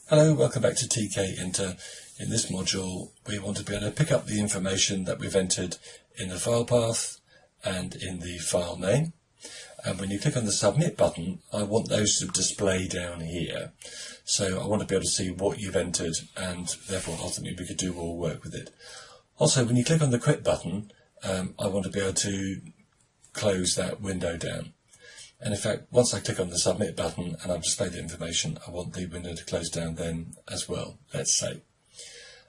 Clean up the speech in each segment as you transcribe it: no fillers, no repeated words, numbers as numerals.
Hello, welcome back to TkInter. In this module, we want to be able to pick up the information that we've entered in the file path and in the file name. And when you click on the Submit button, I want those to display down here. So I want to be able to see what you've entered, and therefore ultimately we could do more work with it. Also, when you click on the Quit button, I want to be able to close that window down. And in fact, once I click on the Submit button and I've displayed the information, I want the window to close down then as well, let's say.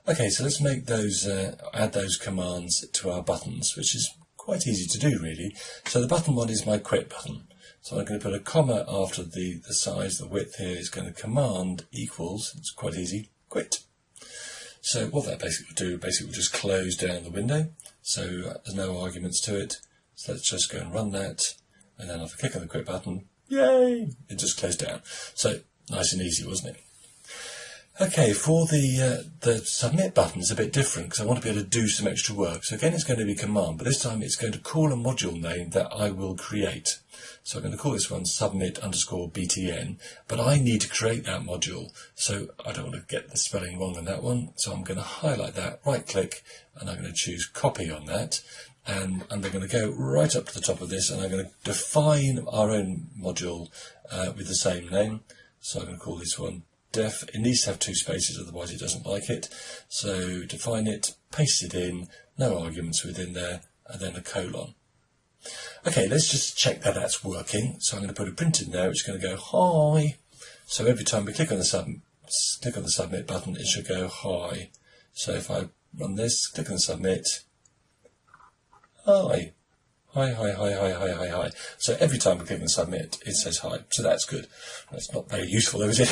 Okay, so let's make those, add those commands to our buttons, which is quite easy to do really. So the button one is my Quit button. So I'm going to put a comma after the size, the width here is going to command equals, it's quite easy, quit. So what that basically will do, will just close down the window. So there's no arguments to it. So let's just go and run that. And then if I click on the Quit button, yay, it just closed down. So nice and easy, wasn't it? Okay, for the Submit button is a bit different because I want to be able to do some extra work. So again, it's going to be command, but this time it's going to call a module name that I will create. So I'm going to call this one submit_btn, but I need to create that module. So I don't want to get the spelling wrong on that one. So I'm going to highlight that, right click, and I'm going to choose copy on that. And I'm going to go right up to the top of this, and I'm going to define our own module with the same name. So I'm going to call this one def. It needs to have two spaces, otherwise it doesn't like it. So define it, paste it in, no arguments within there, and then a colon. Okay, let's just check that that's working. So I'm going to put a print in there, which is going to go hi. So every time we click on the submit button, it should go hi. So if I run this, click on submit. Hi. Hi. So every time we click on submit, it says hi. So that's good. That's not very useful though, is it?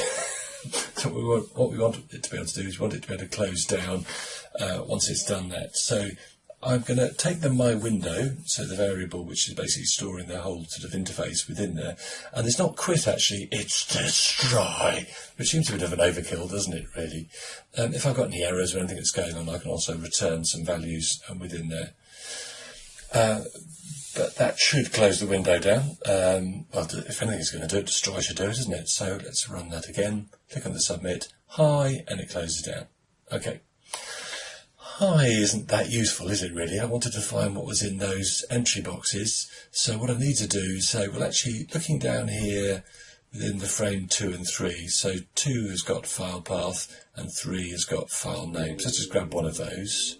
So what we want it to be able to do is we want it to be able to close down once it's done that. So I'm going to take the my window, so the variable which is basically storing the whole sort of interface within there. And it's not quit actually, it's destroy, which seems a bit of an overkill, doesn't it really? If I've got any errors or anything that's going on, I can also return some values within there. But that should close the window down. Well, if anything's going to do it, destroy should do it, isn't it? So let's run that again. Click on the submit, hi, and it closes down. Okay. Hi isn't that useful, is it really? I wanted to find what was in those entry boxes. So what I need to do is say, well, actually, looking down here within the frame 2 and 3, so 2 has got file path and 3 has got file name. So let's just grab one of those.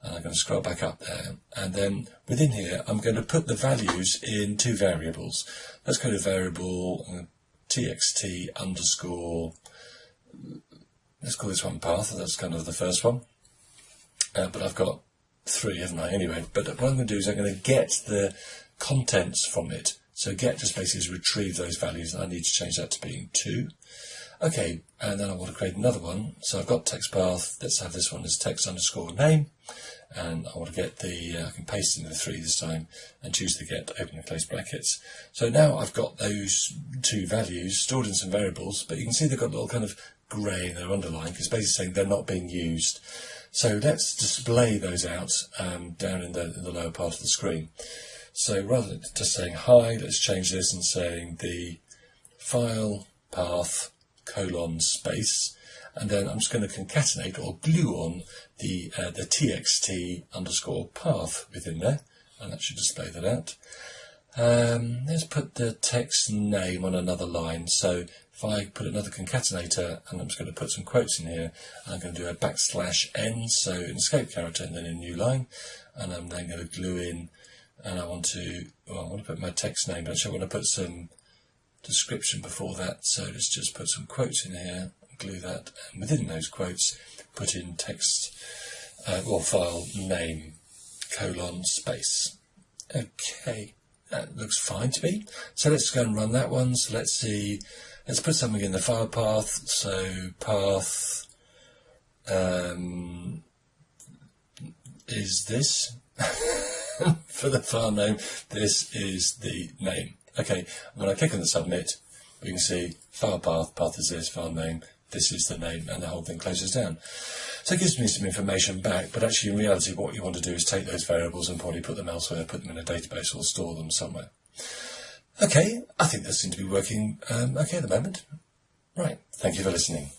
And I'm going to scroll back up there, and then within here I'm going to put the values in two variables. Let's go to variable txt underscore, let's call this one path, that's kind of the first one, but I've got 3, haven't I, anyway. But what I'm going to do is I'm going to get the contents from it. So get just basically is retrieve those values, and I need to change that to being 2. Okay, and then I want to create another one. So I've got text path. Let's have this one as text underscore name. And I want to get the, I can paste in the 3 this time and choose the get open and close brackets. So now I've got those two values stored in some variables, but you can see they've got a little kind of grey in their underline because basically saying they're not being used. So let's display those out down in the lower part of the screen. So rather than just saying hi, let's change this and saying the file path colon space, and then I'm just going to concatenate or glue on the txt underscore path within there, and that should display that out. Let's put the text name on another line. So if I put another concatenator, and I'm just going to put some quotes in here, and I'm going to do a \n, so an escape character and then a new line, and I'm then going to glue in, and I want to put my text name, but actually I want to put some description before that, so let's just put some quotes in here, glue that, and within those quotes put in text or file name colon space. Okay, that looks fine to me. So let's go and run that one. So let's see, let's put something in the file path. So path is this for the file name, this is the name. Okay, when I click on the submit, we can see file path is this, file name, this is the name, and the whole thing closes down. So it gives me some information back, but actually in reality what you want to do is take those variables and probably put them elsewhere, put them in a database or store them somewhere. Okay, I think that seems to be working okay at the moment. Right, thank you for listening.